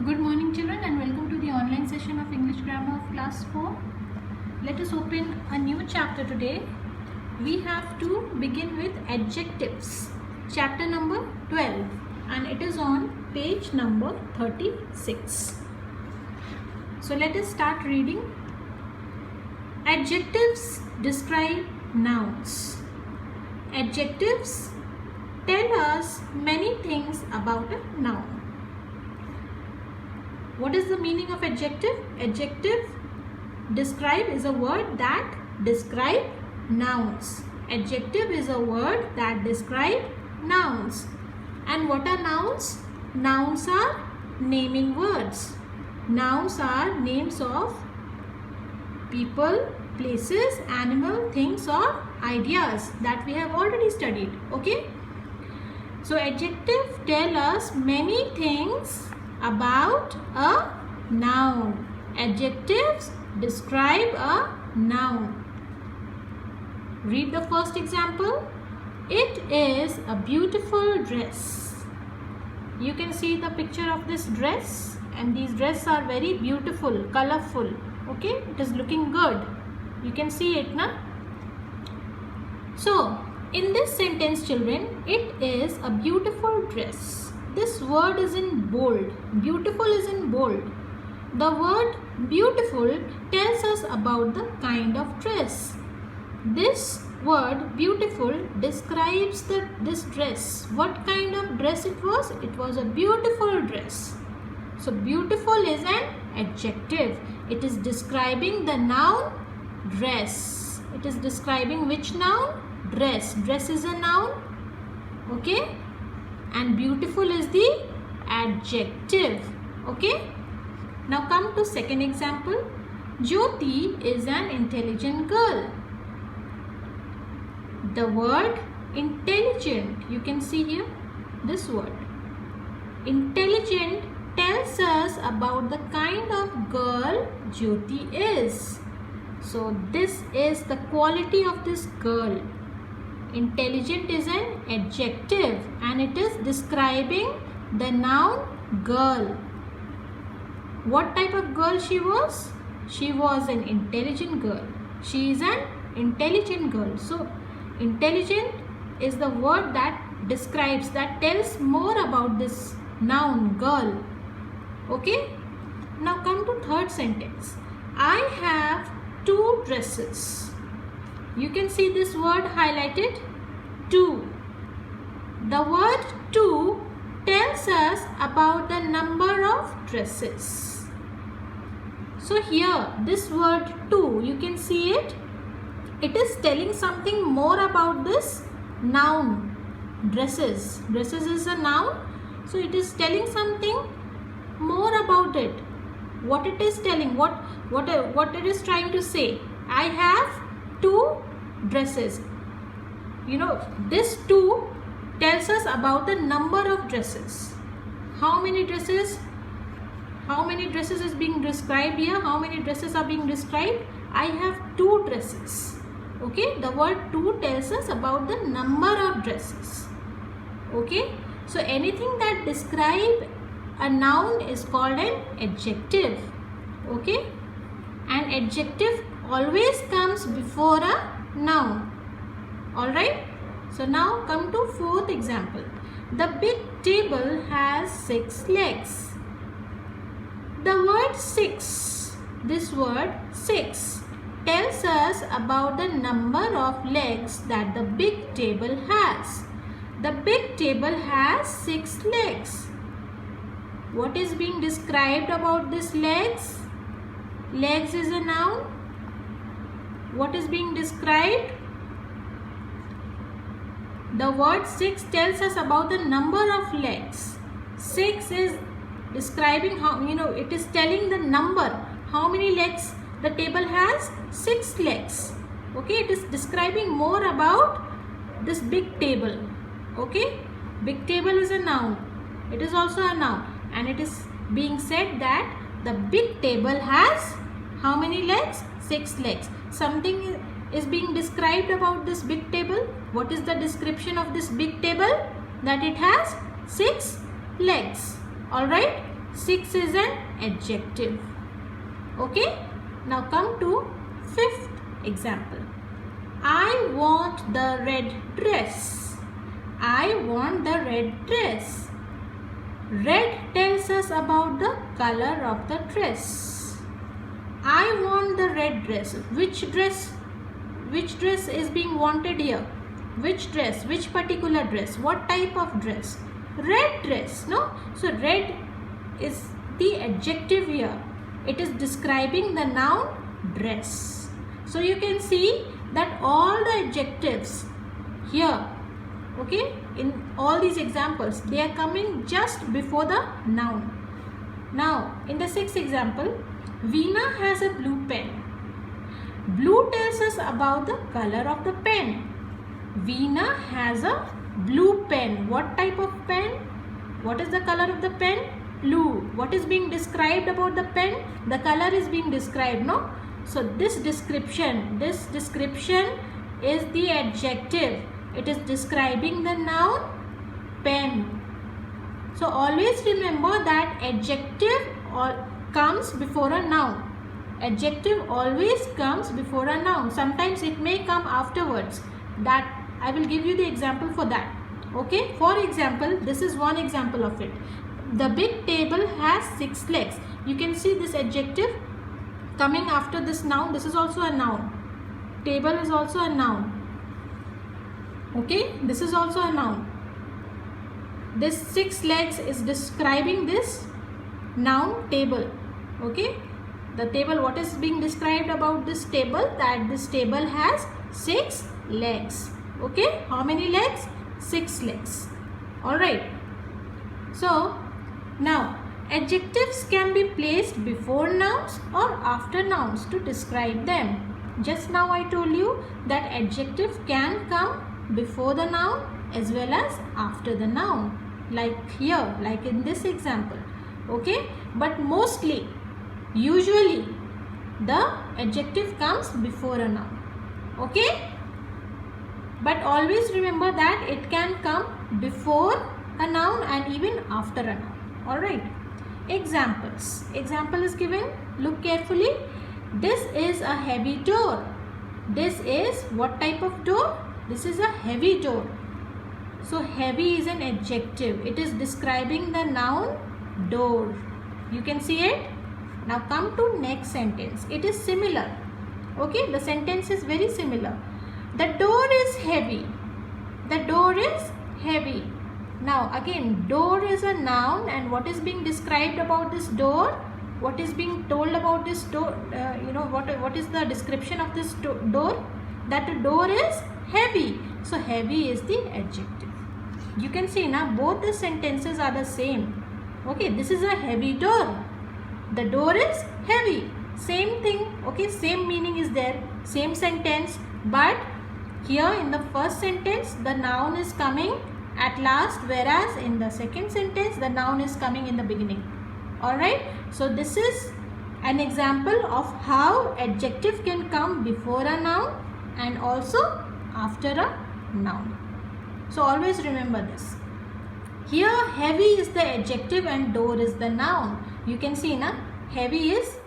Good morning children and welcome to the online session of English Grammar of class 4. Let us open a new chapter today. We have to begin with adjectives. Chapter number 12 and it is on page number 36. So let us start reading. Adjectives describe nouns. Adjectives tell us many things about a noun. What is the meaning of adjective? Adjective describe is a word that describe nouns. Adjective is a word that describe nouns. And what are nouns? Nouns are naming words. Nouns are names of people, places, animal, things or ideas that we have already studied. Okay? So adjective tell us many things about a noun. Adjectives describe a noun. Read the first example. It is a beautiful dress. You can see the picture of this dress, and these dresses are very beautiful, colorful. Okay, it is looking good. You can see it, na? So, in this sentence, children, it is a beautiful dress. This word is in bold. Beautiful is in bold. The word beautiful tells us about the kind of dress. This word beautiful describes this dress. What kind of dress it was? It was a beautiful dress. So beautiful is an adjective. It is describing the noun dress. It is describing which noun? Dress. Dress is a noun. Okay? And beautiful is the adjective. Okay? Now come to second example. Jyoti is an intelligent girl. The word intelligent, you can see here this word. Intelligent tells us about the kind of girl Jyoti is. So this is the quality of this girl. Intelligent is an adjective and it is describing the noun girl. What type of girl she was? She was an intelligent girl. She is an intelligent girl. So intelligent is the word that describes, that tells more about this noun girl. Okay? Now come to third sentence. I have 2 dresses. You can see this word highlighted, 2. The word 2 tells us about the number of dresses. So here this word 2, you can see it. It is telling something more about this noun, dresses. Dresses is a noun. So it is telling something more about it. What it is telling, what it is trying to say. I have 2 dresses. You know, this 2 tells us about the number of dresses. How many dresses? How many dresses is being described here? How many dresses are being described? I have 2 dresses. Okay, the word 2 tells us about the number of dresses. Okay, so anything that describes a noun is called an adjective. Okay, an adjective always comes before a noun. Alright, so now come to fourth example. The big table has 6 legs. The word 6, this word 6 tells us about the number of legs that the big table has. The big table has 6 legs. What is being described about these legs? Legs is a noun. What is being described? The word 6 tells us about the number of legs. 6 is describing how, it is telling the number. How many legs the table has? 6 legs. Okay, it is describing more about this big table. Okay, big table is a noun. It is also a noun. And it is being said that the big table has how many legs? 6 legs. Something is being described about this big table. What is the description of this big table? That it has 6 legs. Alright. 6 is an adjective. Okay, now come to fifth example. I want the red dress. I want the red dress. Red tells us about the color of the dress. I want the red dress. Which dress? Which dress is being wanted here? Which dress? Which particular dress? What type of dress? Red dress, no? So red is the adjective here. It is describing the noun dress. So you can see that all the adjectives here, okay, in all these examples, they are coming just before the noun. Now in the sixth example, Veena has a blue pen. Blue tells us about the color of the pen. Veena has a blue pen. What type of pen? What is the color of the pen? Blue. What is being described about the pen? The color is being described, no? So this description is the adjective. It is describing the noun pen. So always remember that adjective comes before a noun. Adjective always comes before a noun. Sometimes it may come afterwards. That I will give you the example for that. Okay, for example, this is one example of it. The big table has 6 legs. You can see this adjective coming after this noun. This is also a noun. Table is also a noun. Okay, this is also a noun. This 6 legs is describing this noun table. Okay, the table, what is being described about this table? That this table has 6 legs. Okay, how many legs? 6 legs. Alright. So now adjectives can be placed before nouns or after nouns to describe them. Just now I told you that adjective can come before the noun as well as after the noun. Like here, like in this example. Okay, but mostly, usually the adjective comes before a noun. Okay, but always remember that it can come before a noun and even after a noun. Alright, examples. Example is given. Look carefully. This is a heavy door. This is what type of door? This is a heavy door. So heavy is an adjective. It is describing the noun door. You can see it. Now come to next sentence. It is similar. Okay, the sentence is very similar. The door is heavy. The door is heavy. Now again, door is a noun, and what is being described about this door? What is being told about this door? What is the description of this door? That the door is heavy. So heavy is the adjective. You can see now both the sentences are the same. Okay, this is a heavy door. The door is heavy. Same thing. Okay, same meaning is there. Same sentence. But here in the first sentence, the noun is coming at last, whereas in the second sentence, the noun is coming in the beginning. Alright. So this is an example of how adjective can come before a noun and also after a noun. So always remember this. Here heavy is the adjective and door is the noun. You can see na, heavy is